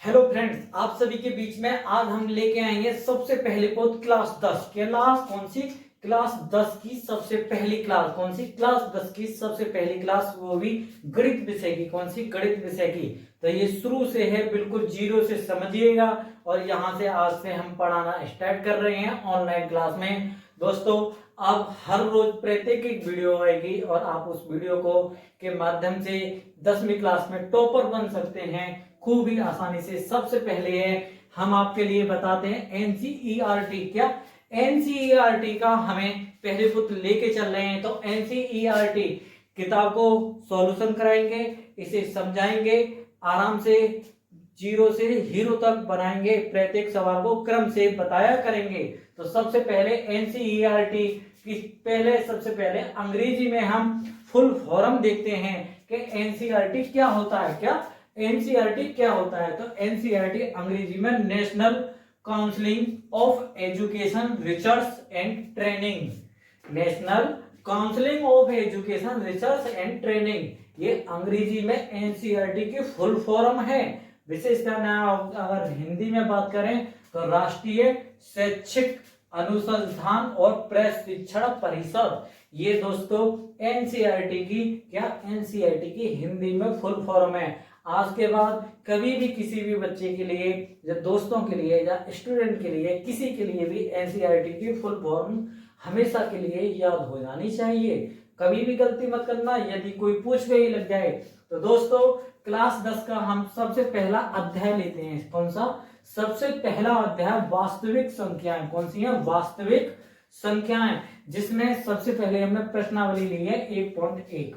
Hello friends, आप सभी के बीच में आज हम लेके आएंगे सबसे पहले पद क्लास 10। क्लास कौन सी? क्लास 10 की सबसे पहली क्लास। कौन सी? क्लास 10 की सबसे पहली क्लास, वो भी गणित विषय की। कौन सी? गणित विषय की। तो ये शुरू से है, बिल्कुल जीरो से समझिएगा। और यहाँ से आज से हम पढ़ाना स्टार्ट कर रहे हैं ऑनलाइन क्लास में। दोस्तों, अब हर रोज प्रत्येक एक वीडियो आएगी और आप उस वीडियो को के माध्यम से 10वीं क्लास में टॉपर बन सकते हैं खूब ही आसानी से। सबसे पहले है, हम आपके लिए बताते हैं एनसीईआरटी। क्या? एनसीईआरटी का हमें पहले पुत्र लेके चल रहे हैं। तो एनसीईआरटी किताब को सॉल्यूशन कराएंगे, इसे समझाएंगे आराम से, जीरो से हीरो तक बनाएंगे, प्रत्येक सवाल को क्रम से बताया करेंगे। तो सबसे पहले एनसीईआरटी की सबसे पहले अंग्रेजी में हम फुल फॉर्म देखते हैं कि एनसीईआरटी क्या होता है। क्या एनसीईआरटी क्या होता है? तो एनसीईआरटी अंग्रेजी में national counselling of education research and training. National counselling of education research and training, ये अंग्रेजी में एनसीईआरटी की फुल फॉर्म है। विशेषता अगर हिंदी में बात करें तो राष्ट्रीय शैक्षिक अनुसंधान और प्रशिक्षण परिषद। ये दोस्तों एनसीईआरटी की एनसीईआरटी की हिंदी में फुल फॉर्म है। आज के बाद कभी भी किसी भी बच्चे के लिए या दोस्तों के लिए या स्टूडेंट के लिए, किसी के लिए भी एनसीईआरटी की फुल फॉर्म हमेशा के लिए याद हो जानी चाहिए। कभी भी गलती मत करना, यदि कोई पूछने ही लग जाए। तो दोस्तों, क्लास 10 का हम सबसे पहला अध्याय लेते हैं। कौन सा? सबसे पहला अध्याय वास्तविक संख्याएं। कौन सी है? वास्तविक संख्याएं, जिसमें सबसे पहले हमने प्रश्नावली ली है 1.1।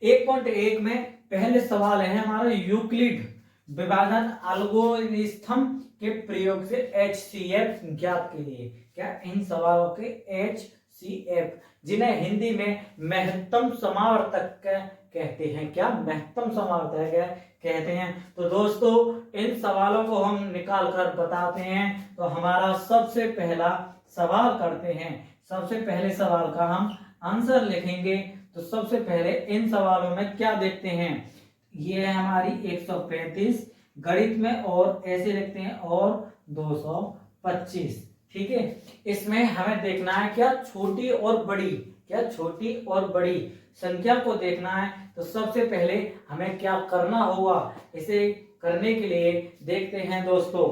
1.1 में पहले सवाल है हमारा, यूक्लिड विभाजन एल्गोरिथम के प्रयोग से एचसीएफ ज्ञात कीजिए। क्या इन सवालों के एचसीएफ, जिन्हें हिंदी में महत्तम समावर्तक कहते हैं। क्या? महत्तम समावर्तक कहते हैं। तो दोस्तों, इन सवालों को हम निकाल कर बताते हैं। तो हमारा सबसे पहला सवाल करते हैं। सबसे पहले सवाल का हम आंसर लिखेंगे। तो सबसे पहले इन सवालों में क्या देखते हैं, ये है हमारी 135 गणित में, और ऐसे लिखते हैं और 225। ठीक है, इसमें हमें देखना है क्या? छोटी और बड़ी। क्या? छोटी और बड़ी संख्या को देखना है। तो सबसे पहले हमें क्या करना होगा, इसे करने के लिए देखते हैं दोस्तों।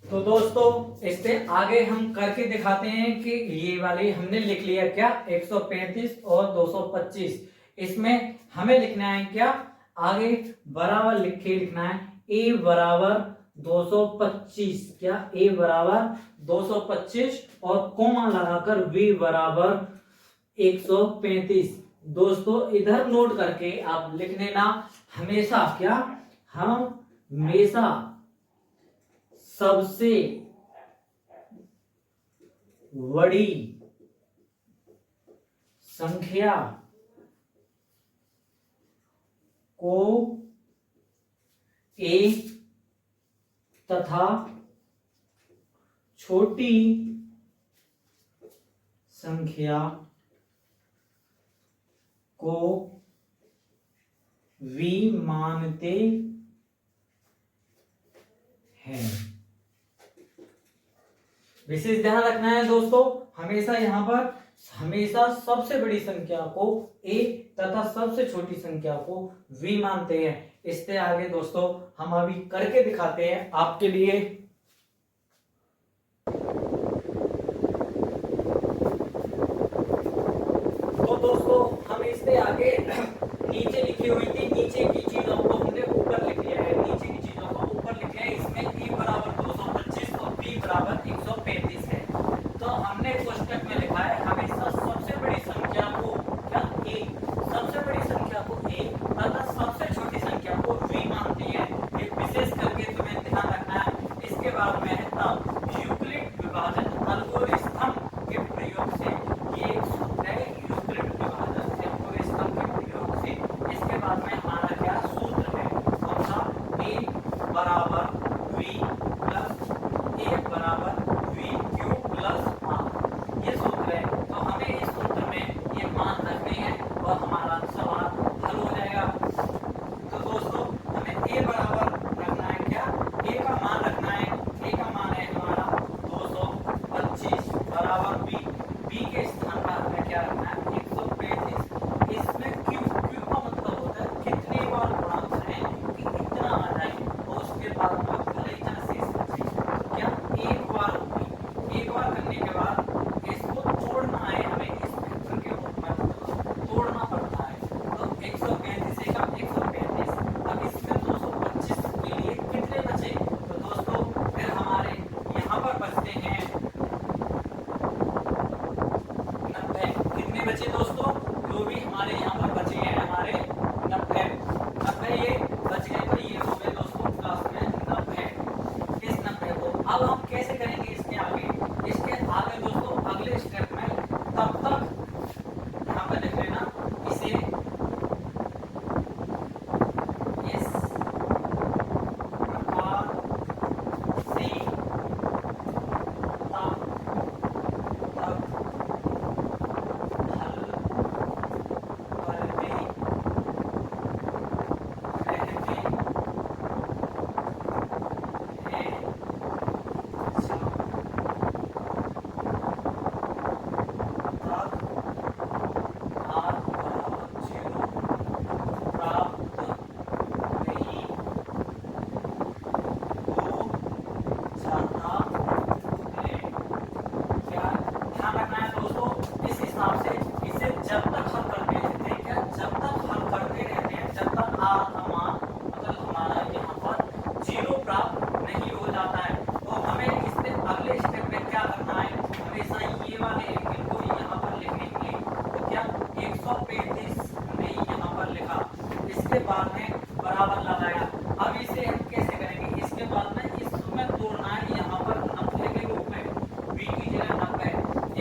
तो दोस्तों, इससे आगे हम करके दिखाते हैं कि ये वाली हमने लिख लिया। क्या? 135 और 225। इसमें हमें लिखना है क्या? आगे बराबर लिखना है a बराबर 225। क्या? a बराबर 225 और कोमा लगाकर b बराबर 135। दोस्तों, इधर नोट करके आप लिख लेना हमेशा। क्या? हम हमेशा सबसे बड़ी संख्या को a तथा छोटी संख्या को v मानते हैं। विशेष ध्यान रखना है दोस्तों, हमेशा यहाँ पर हमेशा सबसे बड़ी संख्या को a तथा सबसे छोटी संख्या को v मानते हैं। इससे आगे दोस्तों हम अभी करके दिखाते हैं आपके लिए। तो दोस्तों, हम इससे आगे नीचे लिखी हुई थी, नीचे की चीजों को हमने ऊपर लिख लिया है। नीचे की चीजों को ऊपर लिख लिया है। इसमें a बराबर 225 और b बराबर 135 है। तो हमने कोष्टक में लिखा है हमेशा सबसे बड़ी संख्या को क्या a, सबसे बड़ी संख्या को a तथा सबसे छोटी संख्या को v मानते हैं। ये विशेष करके तुम्हें ध्यान रखना है। इसके बाद में है तब यूक्लिड विभाजन एल्गोरिथम के प्रयोग से, ये एक सूत्र है यूक्लिड विभाजन एल्गोरिथम के प्रयोग से। इसके बाद में हमारा क्या सूत्र है? कौन कितने बचे दोस्तों, जो भी हमारे यहाँ पर बचे हैं हमारे 90 90 ये बच गए, तो ये हो गए दोस्तों क्लास में 90। इस 90 को अब हम कैसे करेंगे इसके आगे दोस्तों अगले स्टेप में, तब तक यहाँ पर लिख लेना इसे इस प्रकार से बाद में बराबर लगाया। अब इसे हम कैसे करेंगे, इसके बाद में इसमें तोड़ना है यहाँ पर 90 के रूप में, v की जगह 90,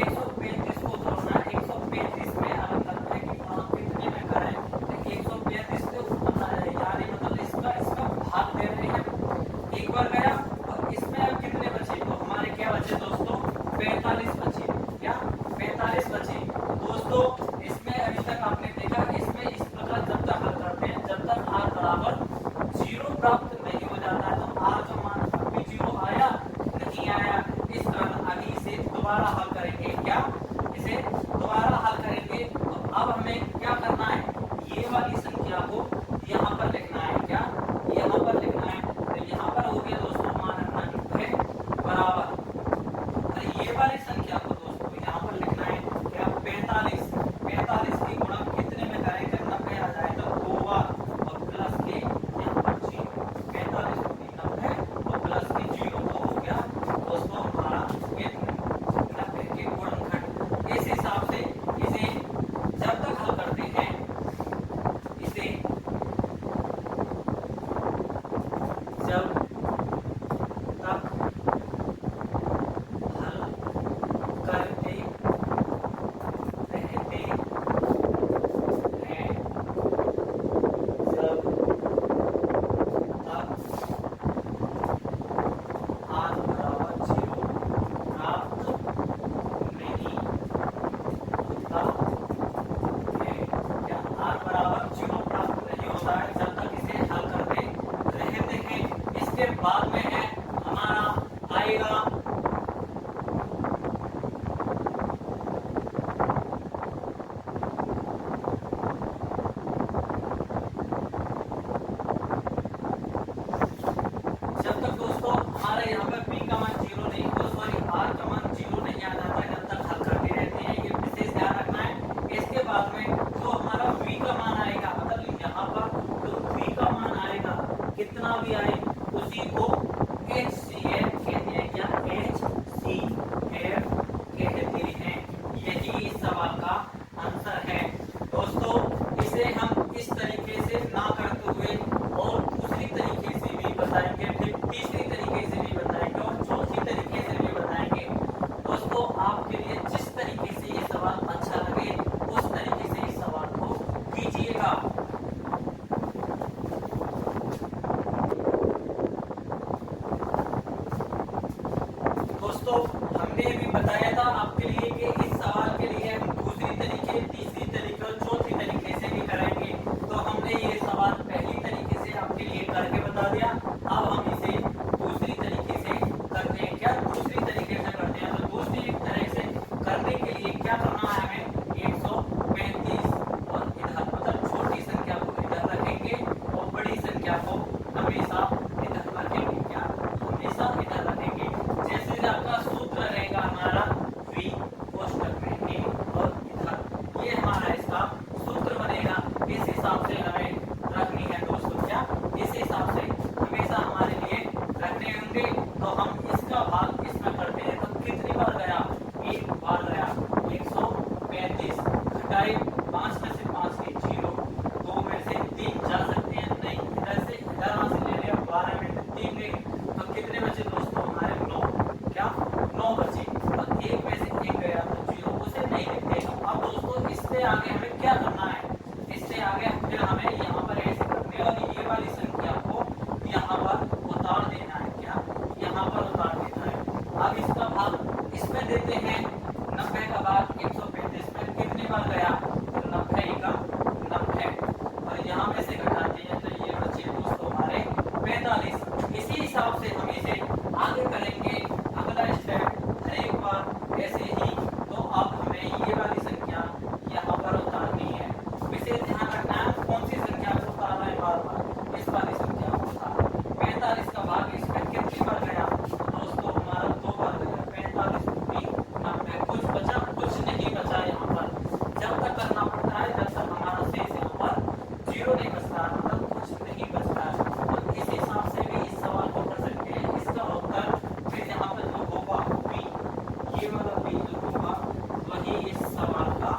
135 को तोड़ना है 135 में, अब 90 की गुणा कितने में करें, 135 से यानी मतलब इसका भाग दे रहे हैं। एक बार गया और इसमें अब कितने बचे, तो हमारे क्या बचे दोस्तों 45 बचे, क्या 45 बचे दोस्तों। इसमें अभी तक आपने देखा, इसमें इस प्रकार जब तक हल करते हैं, जब तक r बराबर 0 प्राप्त नहीं हो जाता है, तो r का मान अभी 0 आया नहीं आया, इस कारण अभी इसे दोबारा हल करेंगे, क्या इसे दोबारा हल करेंगे। तो अब हमें क्या करना है, ये वाली संख्या को यहाँ पर लिखना है, क्या यहाँ पर लिखना है, तो यहाँ पर हो गया दोस्तों हमारा 90 बराबर, तो ये वाली संख्या को दोस्तों यहाँ पर लिखना है क्या 45 की गुणा कितने में करेंगे, 90 आ जाए तो 2 बार और प्लस के यहाँ पर 0, 45 को 90 और प्लस के 0 तो हो गया दोस्तों हमारा ये 90 के गुणनखंड। इस हिसाब से इसे जब तक हल करते हैं, इसे जब तक हल करते रहते हैं, जब तक r बराबर 0 प्राप्त नहीं होता है, क्या r बराबर 0 प्राप्त नहीं होता है, जब तक इसे हल करते रहते हैं। इसके बाद में है हमारा आएगा जब तक दोस्तों हमारे यहाँ पर b का मान 0 नहीं, तो सॉरी r का मान 0 नहीं आ जाता है, जब तक हल करते रहते हैं, ये विशेष ध्यान रखना है। इसके बाद में जो हमारा v का मान आएगा, मतलब यहाँ पर जो v का मान आएगा कितना भी आए उसी को HCF कहते हैं, क्या HCF कहते हैं। यही इस सवाल का आंसर है दोस्तों। इसे हम इस तरीके से ना करते हुए और दूसरी तरीके से भी बताएंगे, फिर तीसरी तरीके से भी बताएंगे और चौथी तरीके से भी बताएंगे दोस्तों। आपके लिए जिस तरीके से ये सवाल अच्छा लगे उस तरीके से इस सवाल को कीजिएगा। दोस्तों हमने भी बताया था आपके लिए कि इस सवाल के लिए हम दूसरी तरीके, तीसरी तरीके और चौथी तरीके से भी करेंगे, तो हमने ये सवाल पहली तरीके से आपके लिए करके बता दिया। अब हम इसे दूसरी तरीके से करते हैं, क्या दूसरी तरीके से करते हैं, तो दूसरी तरह से करने के लिए क्या करना है, हमें 135 और इधर मतलब छोटी संख्या को इधर रखेंगे और बड़ी संख्या को हमेशा इधर रखेंगे, क्या हमेशा इधर रखेंगे। जैसे आपका सूत्र रहेगा हमारा v कोष्ठक में a और इधर ये हमारा इसका सूत्र बनेगा। इस हिसाब से हमें रखनी है दोस्तों, क्या इस हिसाब से हमेशा हमारे लिए रखने होंगे। तो हम इसका भाग इसमें करते हैं, तो कितनी बार गया, एक बार गया 135 इससे आगे हमें क्या करना है, इससे आगे फिर हमें यहाँ पर ऐसे करने और ये वाली संख्या को यहाँ पर उतार देना है। क्या, यहाँ पर उतार देना है। अब इसका भाग इसमें देते हैं, 90 का भाग 135 में कितने बार गया, तो 90 का 90, और यहाँ में से घटाते हैं तो ये बचे दोस्तों हमारे 45। इसी हिसाब से हम इसे आगे करेंगे अगला स्टेप हर एक बार ऐसे ही। तो अब हमें ये वाली संख्या यहाँ पर उतारनी है। विशेष ध्यान रखना है कौन सी संख्या को उतारना है, बार बार इस वाली संख्या को उतारना। 45 का भाग इसमें कितनी बार गया, दोस्तों हमारा 2 बार गया। 45 भी 90, कुछ बचा, कुछ नहीं बचा। यहाँ पर जब तक करना पड़ता है जब तक हमारा शेष यहाँ पर 0 नहीं बचता, मतलब कुछ नहीं बचता है। और इस हिसाब से भी इस सवाल को कर सकते हैं। इसका उत्तर फिर यहाँ पर जो होगा बी, ये वाला बी जो होगा वही इस सवाल का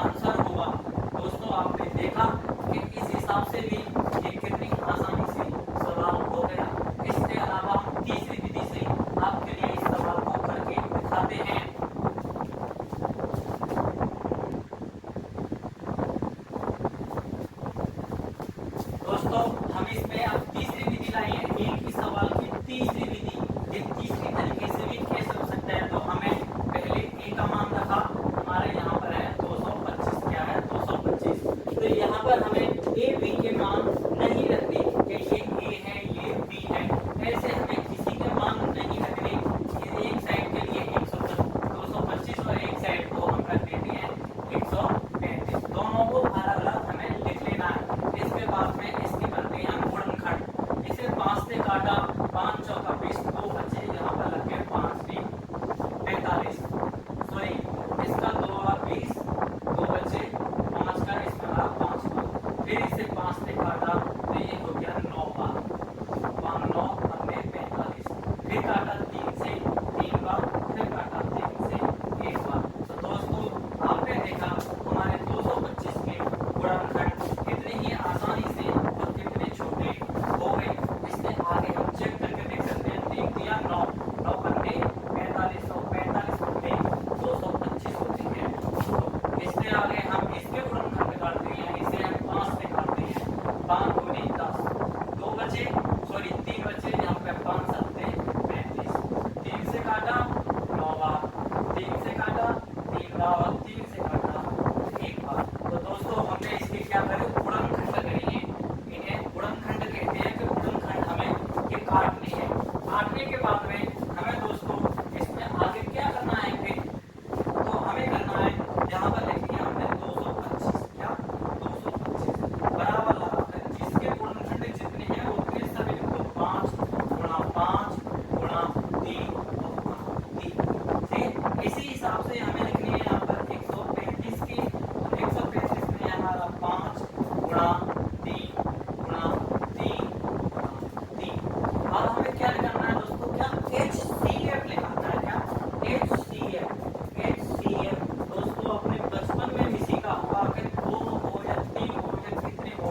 आंसर होगा। दोस्तों आपने देखा कि इस हिसाब से भी ये कितनी आसानी से सवाल हो गया। इसके अलावा हम तीसरी विधि से आपके लिए इस सवाल को करके दिखाते हैं। दोस्तों हम इसमें अब तीसरी विधि लाई है, एक ही सवाल की तीसरी विधि। ये तीसरी तरीके से भी कैसे हो सकता है, तो हमें पहले ए का मान रखा, हमारे यहाँ पर है 225। क्या है, 225। तो यहाँ पर हमें ए बी के मान नहीं रखने कि ये ए है ये बी है, ऐसे हमें किसी के मान नहीं रखने। एक साइड के लिए 225 और एक साइड को हम रख देते हैं 135। दोनों को अलग अलग हमें लिख लेना है। इसके बाद में इसके करते हैं हम गुणनखंड। इसे 5 से काटा, 5 चौका 20, 2 बचे, यहाँ पर लग गए 5 भी 45, सॉरी इसका 2 और 20, 2 बचे, 5 का इसमें रहा 5 बार। फिर इसे 5 से काटा तो ये हो गया 9 बार, 5 9 अपने 45। फिर काटा 3 से 3 बार, फिर काटा 3 से 1 बार। तो दोस्तों आपने देखा हमारे 225 के गुणनखंड कितने ही आसानी से और कितने छोटे हो गए। इससे आगे हम चेक करके देख सकते हैं। देख दिया 9 9 अन्य 45, 45 अन्य 225 होते हैं। तो इससे आगे हम इसके गुणनखंड काटते हैं, इसे हम 5 से काटते हैं, 5 दूनी 10, 2 बचे, सॉरी 3 बचे, यहाँ पे 5 7 35। 3 से काटा 9 बार, 3 से काटा 3 बार और 3 से काटा 1 बार। तो दोस्तों हमने इसके क्या करे, गुणनखंड करेंगे। इन्हें गुणनखंड कहते हैं कि गुणनखंड हमें ये काटने हैं। काटने के बाद में हमें दोस्तों इसमें आगे क्या करना है, फिर तो हमें करना है, यहाँ पर लिख दिया हमने 225। क्या, 225 बराबर लगाकर जिसके गुणनखंड जितने हैं उतने सभी लिखो, 5 गुणा 5 गुणा 3 और गुणा 3। इसी हिसाब से हमें लिखनी है यहाँ पर 135 की, 135 में हमारा 5 गुणा 3 गुणा 3 गुणा 3। अब हमें क्या करना है दोस्तों, क्या HCF लिखना है। क्या, HCF दोस्तों अपने बचपन में भी सीखा होगा कि 2 हो या 3 हो या कितने हो,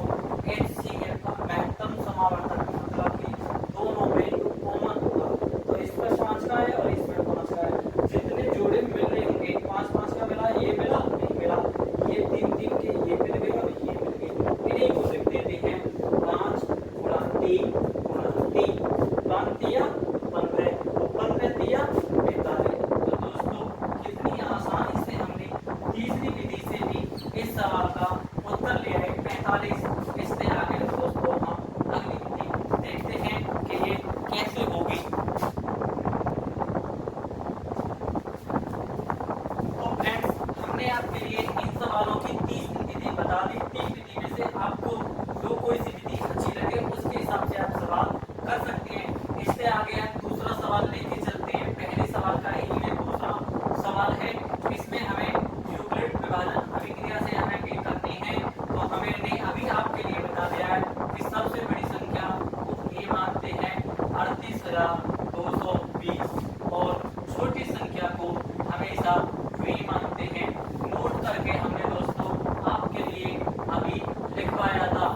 HCF का महत्तम समावर्तक मतलब कि दोनों में कॉमन होगा। तो इसमें 5 का है और इसमें 5 का है, जितने जोड़े मिल रहे होंगे, 5 5 का मिला, ये मिला नहीं मिला, ये 3 3 के ये मिल गए और ये मिल गए, इन्हीं को लिख देते हैं 5 गुणा 3 गुणा 3। 5 दिया 15 और 15 दिया 45। तो दोस्तों कितनी आसानी से हमने तीसरी विधि से भी इस सवाल का उत्तर लिया है 45। इससे आगे दोस्तों हम अगली विधि देखते हैं कि ये कैसे होगी। तो फ्रेंड्स हमने आपके लिए इन सवालों की 30 विधि बता दी। 30 विधि में से आपको जो कोई सी विधि अच्छी लगे उसके हिसाब से आप सवाल कर सकते हैं। इससे आगे हम दूसरा सवाल लेके चलते हैं। पहले सवाल का ही में दूसरा सवाल है, इसमें हमें यूक्लिड विभाजन अभिक्रिया से हमें डील करनी है। तो हमने अभी आपके लिए बता दिया है कि सबसे बड़ी संख्या को ए मानते हैं 38,220 और छोटी संख्या को हमेशा वी मानते हैं। नोट करके हमने दोस्तों आपके लिए अभी लिखवाया था।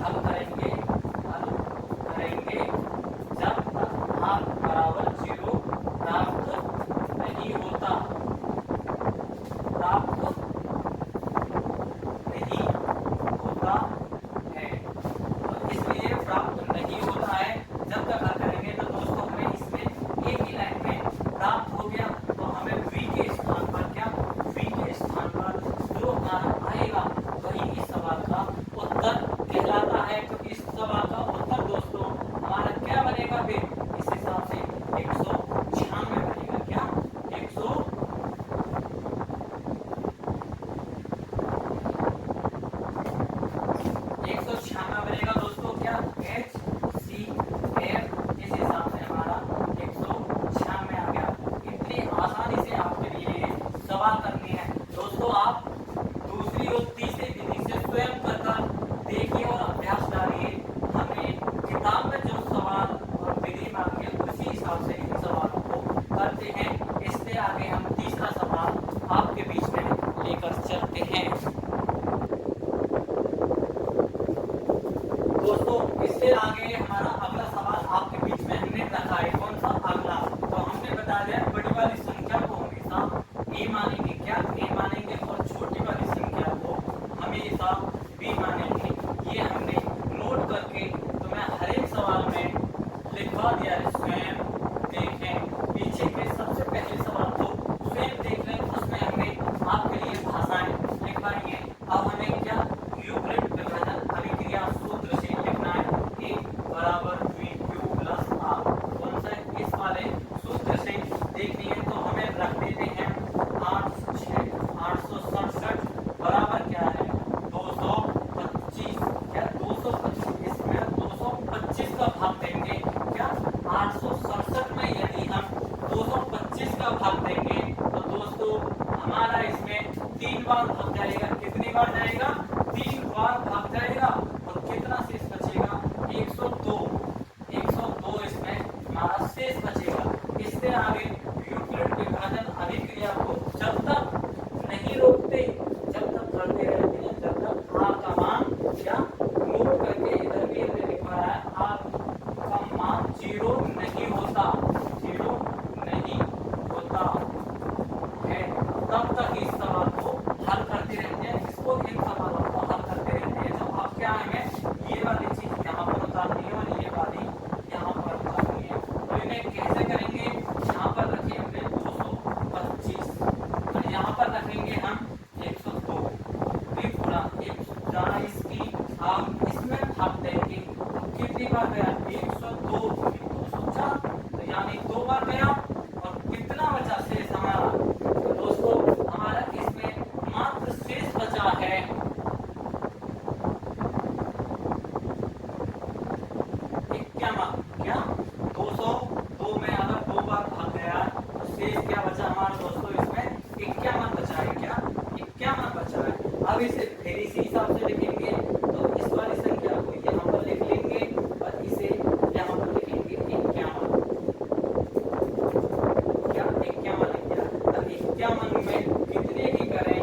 हल करेंगे जब तक r बराबर 0 प्राप्त नहीं होता है। तो इसलिए प्राप्त नहीं होता है जब तक हल करेंगे। तो दोस्तों हमें इसमें एक ही लाइन में प्राप्त हो गया, तो हमें v के स्थान पर जो हमारा आएगा वही इस सवाल का उत्तर कहलाता है। तो इस सवाल का उत्तर दोस्तों हमारा क्या बनेगा? फिर इस हिसाब से 196 बनेगा। क्या 196 बनेगा दोस्तों। क्या HCF इस हिसाब से हमारा 196 आ गया। इतनी आसानी से आपके लिए सवाल करनी है दोस्तों। आप दूसरी और तीसरी विधि से स्वयं कर देखिए और अभ्यास डालिए। हमें किताब में जो सवाल और विधि मांगी है उसी हिसाब से इन सवालों को करते हैं। इससे आगे हम तीसरा सवाल आपके बीच में लेकर चलते हैं दोस्तों। इससे आगे हमारा अगला सवाल आपके बीच में हमने रखा है। कौन सा अगला? तो हमने बता दिया बड़ी वाली संख्या को हमेशा a मानेंगे। क्या a मानेंगे? और छोटी वाली संख्या को हमेशा b मानेंगे। ये हमने नोट करके तो मैं हर एक सवाल में लिखवा दिया है। स्वयं देखें, पीछे के सबसे पहले सवाल को स्वयं देख लें, उसमें हमने आपके लिए भाषाएं लिखवाई हैं। अब हमें क्या यूक्लिड विभाजन अभिक्रिया सूत्र से लिखना है a बराबर VQ प्लस R। कौन सा? इस वाले सूत्र से देखनी है तो हमें रख देते हैं 867 बराबर क्या है 225। क्या 225? इसमें 225 का भाग देंगे। क्या 867 में यदि हम 225 का भाग देंगे तो दोस्तों हमारा इसमें 3 बार भाग जाएगा। कितनी बार जाएगा? 3 बार भाग जाएगा। और कितना शेष बचेगा? 102 इसमें हमारा शेष बचेगा। इससे आगे यूक्लिड विभाजन अभिक्रिया को जब तक नहीं रोकते, जब तक करते रहते हैं, जब तक r का मान क्या नोट करके इधर भी हमने लिखा है r का मान 0 नहीं होता है, तब तक इस सवाल को हल करते रहते हैं। इसको इन सवालों को हल करते रहते हैं। तो अब क्या है, ये वाली चीज यहाँ पर उतारनी है और ये वाली यहाँ पर उतारनी है। तो इन्हें कैसे करेंगे? यहाँ पर रखिए हमने 225 और यहाँ पर रखेंगे हम 102। थोड़ा एक जरा इसकी आप इसमें भाग देंगे तो कितनी बार गया? 102 204, तो यानी 2 बार गया। और कितना बचा शेष हमारा? तो दोस्तों हमारा इसमें मात्र शेष बचा है 51। क्या 202 में अगर 2 बार भाग गया तो शेष क्या बचा हमारा दोस्तों? इसमें 51 बचा है। क्या 51 बचा है। अब इसे फिर इसी हिसाब से लिखेंगे तो इस वाली संख्या को यहाँ पर लिख लेंगे और इसे यहाँ पर लिखेंगे 51। क्या 51 लिख दिया। अब 51 में कितने की करें?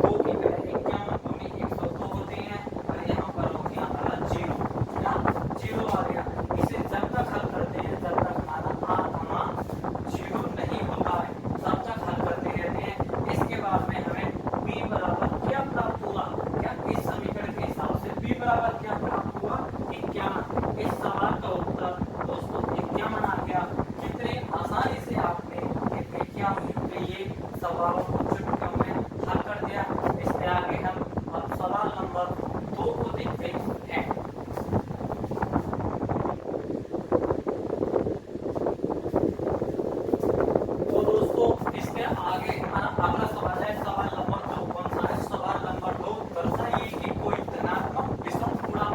2 की करें। 51 को में 102 होते हैं और यहाँ पर हो गया हमारा 0। क्या 0 आ गया। इसे जब तक हल करते हैं जब तक हमारा r का मान 0 नहीं होता है, तब तक हल करते रहते हैं। इसके बाद में हमें b बराबर क्या प्राप्त हुआ? क्या इस समीकरण के हिसाब से b बराबर क्या प्राप्त हुआ? 51। इस सवाल का उत्तर दोस्तों 51 आ गया। कितने आसानी से आपने ये सवालों को चुटकियों में हल कर दिया। इसके आगे हम अब सवाल नंबर 2 को देखते हैं। तो दोस्तों इसके आगे हमारा अगला सवाल है सवाल नंबर 2। कौन सा है? सवाल नंबर 2 दर्शाइए कि कोई धनात्मक विषम पूर्णांक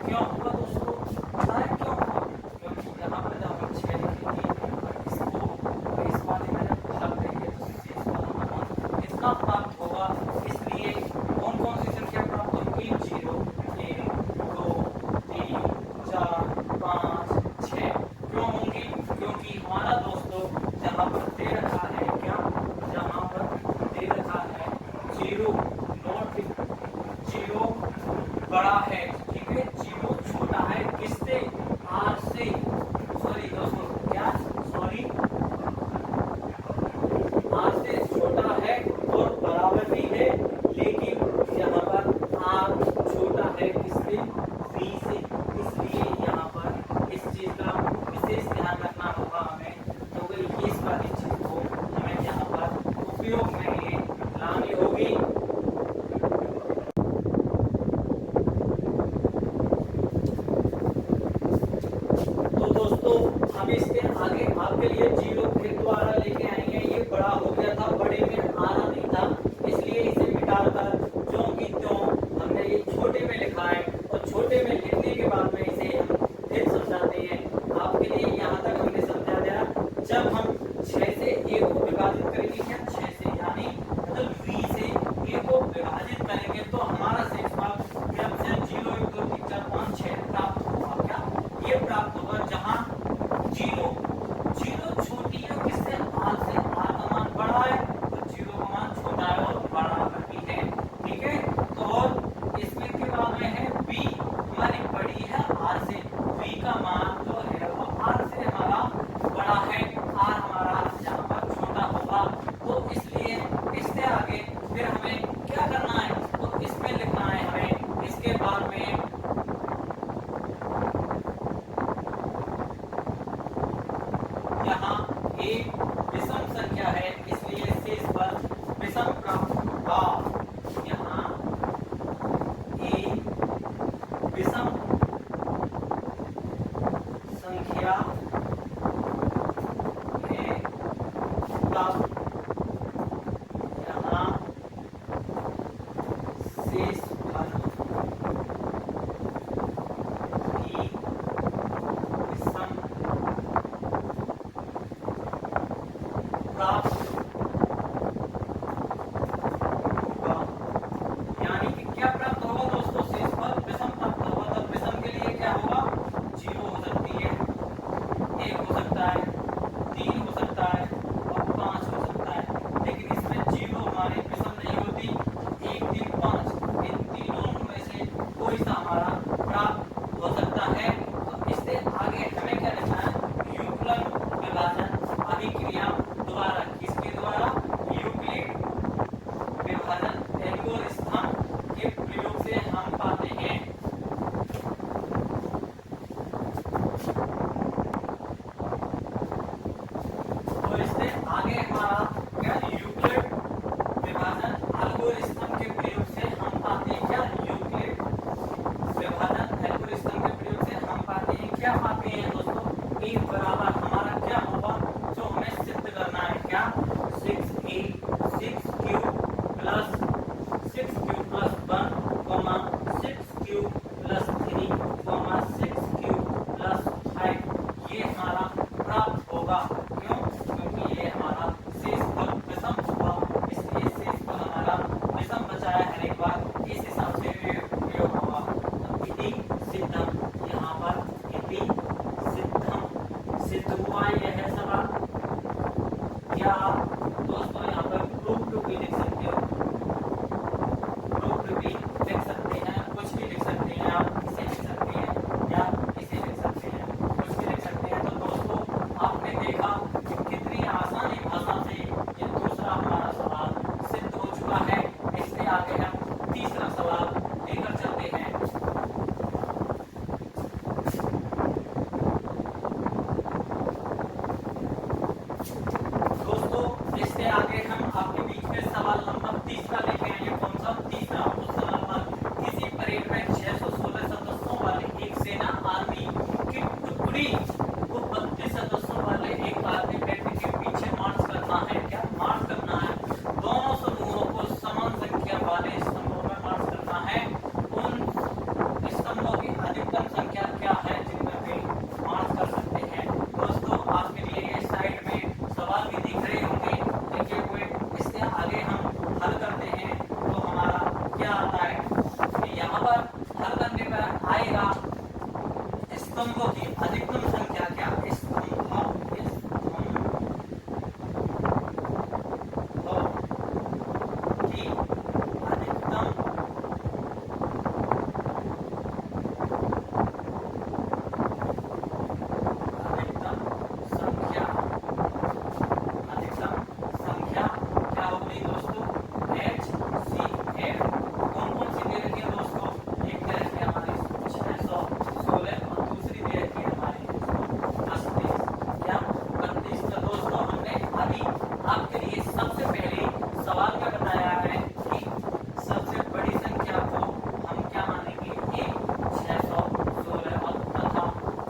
क्यों होगा दोस्तों, पता है क्यों होगा? क्योंकि यहाँ पर जब हम 6 लिखेंगे और इसको इस वाले में जब भाग देंगे तो शेष वाला हमारा कितना प्राप्त होगा। इसलिए कौन कौन सी संख्या प्राप्त होगी? 0, 1, 2, 3, 4, 5, 6 क्यों होंगी? क्योंकि हमारा दोस्तों जहाँ पर दे रखा है क्या, जहाँ पर दे रखा है 0 नॉट 0 बड़ा है, ठीक है, 0 छोटा है किससे? R से। सॉरी दोस्तों, क्या सॉरी, R से छोटा है और बराबर भी है, लेकिन यहाँ पर R छोटा है किससे? V से। इसलिए यहाँ पर इस चीज का विशेष ध्यान रखना होगा हमें, क्योंकि इस वाली चीज को हमें यहाँ पर उपयोग में ये लानी होगी। तो दोस्तों हम इसके आगे आपके लिए 0 फिर दोबारा लेके आएंगे। ये बड़ा हो गया था, बड़े में आ रहा नहीं था, इसलिए इसे मिटाकर ज्यों की त्यों हमने ये छोटे में लिखा है, और छोटे में लिखने के बाद में इसे हम फिर समझाते हैं आपके लिए। यहाँ तक हमने समझा दिया। जब हम 6 से a को विभाजित करेंगे, क्या 6 से, यानी मतलब v से a को विभाजित करेंगे तो हमारा शेषफल क्रमशः 0, 1, 2, 3, 4, 5, 6 प्राप्त होगा। क्या ये प्राप्त होगा? जहाँ 0 छोटी है किससे? R से। R का मान बड़ा है तो 0 का मान छोटा है और बराबर भी है, ठीक है। तो और इसमें के बाद में है B, हमारी बड़ी है R से, B का मान जो है वो R से हमारा बड़ा है, R हमारा यहाँ पर छोटा होगा। तो इसलिए इससे आगे फिर हमें क्या करना है? तो इसमें लिखना है हमें इसके बाद में यहाँ एक विषम संख्या है, इसलिए शेषफल विषम प्राप्त होगा। यहाँ एक विषम संख्या है तब यहाँ शेषफल भी विषम प्राप्त होगा। यानी कि क्या प्राप्त होगा दोस्तों? शेषफल विषम प्राप्त होगा। तब विषम के लिए क्या होगा? 0 हो सकती है, 1 हो सकता है, 3 हो सकता है और 5 हो सकता है। लेकिन इसमें 0 हमारी विषम नहीं होती। 1, 3, 5 इन तीनों में से कोई सा हमारा प्राप्त हो सकता है। तो इससे आगे हमें क्या लिखना है? यूक्लिड विभाजन अभिक्रिया द्वारा, किसके द्वारा? यूक्लिड विभाजन एल्गोरिथम के प्रयोग से हम पाते हैं। तो इससे आगे हमारा क्या? यूक्लिड विभाजन एल्गोरिथम के प्रयोग से हम पाते हैं क्या? यूक्लिड विभाजन एल्गोरिथम के प्रयोग से हम पाते हैं क्या? पाते हैं दोस्तों, एक बराबर हमारा क्या होगा जो हमें सिद्ध करना है? क्या? 6a 6 cube plus 6 cube plus 1 comma 6 cube plus 3 comma 6 cube plus 5 ये हमारा प्राप्त होगा। क्यों? क्योंकि ये हमारा शेषफल विषम होगा, इसलिए शेषफल हमारा विषम बचा है हर एक बार, इस हिसाब से प्रयोग होगा। तो इति सिद्धम, यहाँ पर इति सिद्धम सिद्ध हुआ यह सवाल। क्या दोस्तों यहाँ पर प्रूफ टू भी लिख सकते हो, प्रूफ टू भी लिख सकते हैं, कुछ भी लिख सकते हैं आप, इसे लिख सकते हैं या इसे लिख सकते हैं, कुछ भी लिख सकते हैं। तो दोस्तों आपने देखा कि कितनी आसानी भाषा से ये दूसरा हमारा सवाल सिद्ध हो चुका है। इससे आगे हम तीसरा सवाल लेकर चलते हैं। दोस्तों इससे आगे हम आपके बीच में सवाल नंबर तीसरा लेके आएंगे। कौन सा? तीसरा। उस नंबर किसी परेड में 616 सदस्यों वाली एक सेना आर्मी की टुकड़ी को 32 सदस्यों वाले एक आर्मी बेटे के पीछे मार्च करना है। क्या मार्च करना है? दोनों समूहों को समान संख्या वाले स्तंभों में मार्च करना है। उन स्तंभों की अधिकतम पर हर करने पर आएगा स्तंभों की अधिकतम संख्या। क्या? स्तंभों की अधिकतम संख्या। अधिकतम संख्या क्या होगी दोस्तों? HCF। कौन कौन सी दे रखी है दोस्तों? एक दे रखी है हमारी 616 और दूसरी दे रखी है हमारी 32। क्या? 32। तो दोस्तों हमने अभी आपके लिए सबसे पहले सवाल में बताया है कि सबसे बड़ी संख्या को हम क्या मानेंगे? 616 और तथा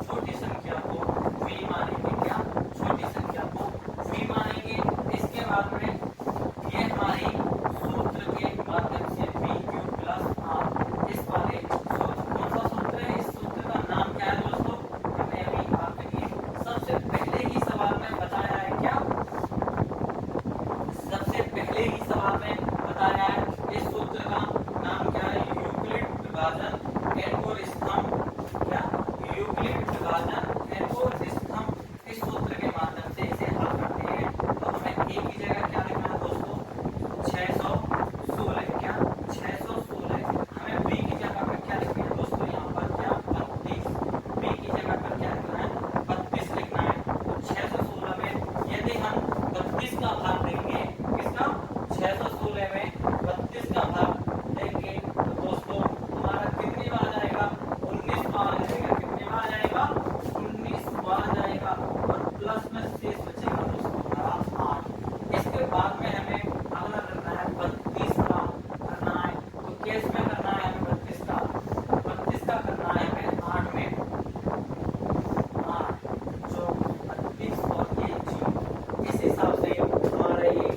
छोटी संख्या को v मानेंगे। क्या? छोटी संख्या को v मानेंगे। इसके बाद में ये हमारी सूत्र के माध्यम से VQ प्लस R इस वाले सूत्र। कौन सा सूत्र है? इस सूत्र का नाम क्या है दोस्तों? हमने अभी आपके लिए सबसे पहले ही सवाल में बताया है। क्या? सबसे पहले ही सवाल में बताया है। इस सूत्र का नाम क्या है? यूक्लिड विभाजन n और स्तंभ। क्या? यूक्लिड विभाजन n और स्तंभ। इस सूत्र के माध्यम से इसे हल करते हैं तो हमें a की जगह क्या लिखना है दोस्तों? 616। क्या? 616। हमें b की जगह पर क्या लिखना है दोस्तों? यहाँ पर क्या? 32। b की जगह पर क्या लिखना है? 32 लिखना है। तो 616 में यदि हम 32 का भाग देंगे, किसका? 616 में 32 का भाग देंगे तो दोस्तों हमारा कितनी बार जाएगा? 19 बार जाएगा। कितने बार जाएगा? 19 बार जाएगा। और प्लस में शेष बचेगा दोस्तों हमारा 8। इसके बाद में हमें अगला करना है 32 का करना है। तो केस में करना है हमें 32 का। 32 का करना है हमें 8 में। 8 जो 32 और 1 0। इस हिसाब से हमारा ये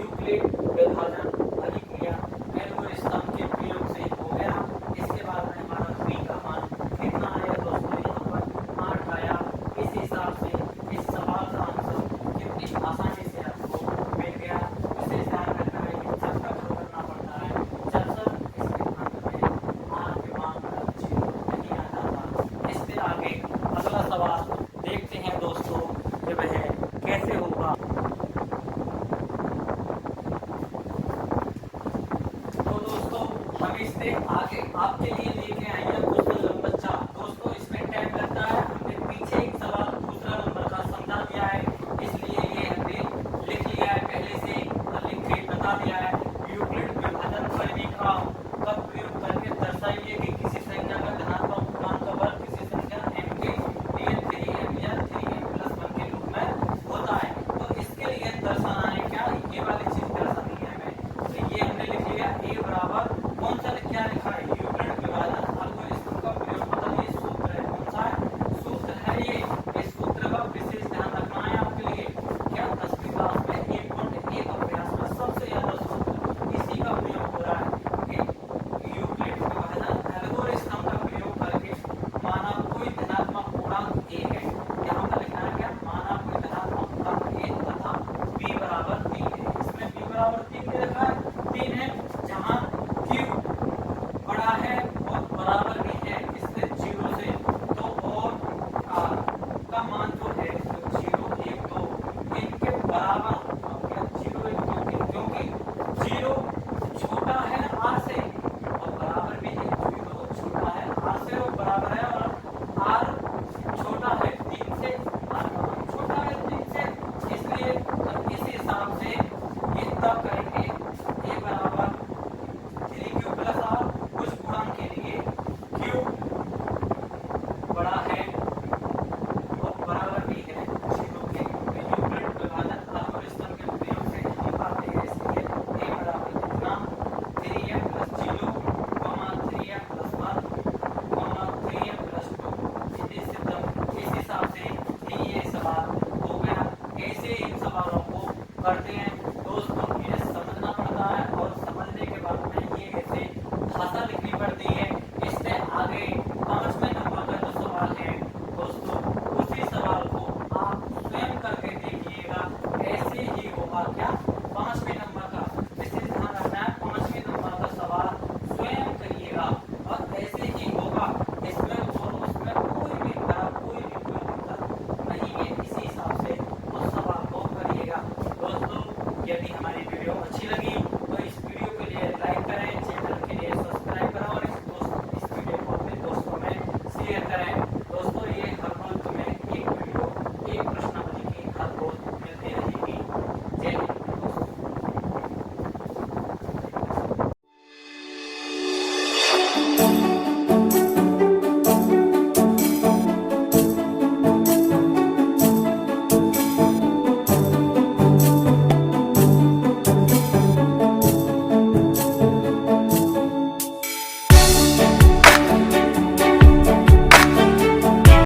यूक्लिड विभाजन अभिक्रिया n और स्तंभ के प्रयोग से हो गया। इसके बाद में हमारा v का मान कितना आया दोस्तों? यहाँ पर 8 आया। इस हिसाब से इस सवाल का आंसर कितनी आसानी से आपको मिल गया। विशेष ध्यान रखना है कि जब तक हल करना पड़ता है जब तक इसके अंत में r के मान नहीं आ जाता। इससे आगे अगला सवाल देखते हैं दोस्तों कि वह कैसे होगा। तो दोस्तों हम इससे आगे आपके लिए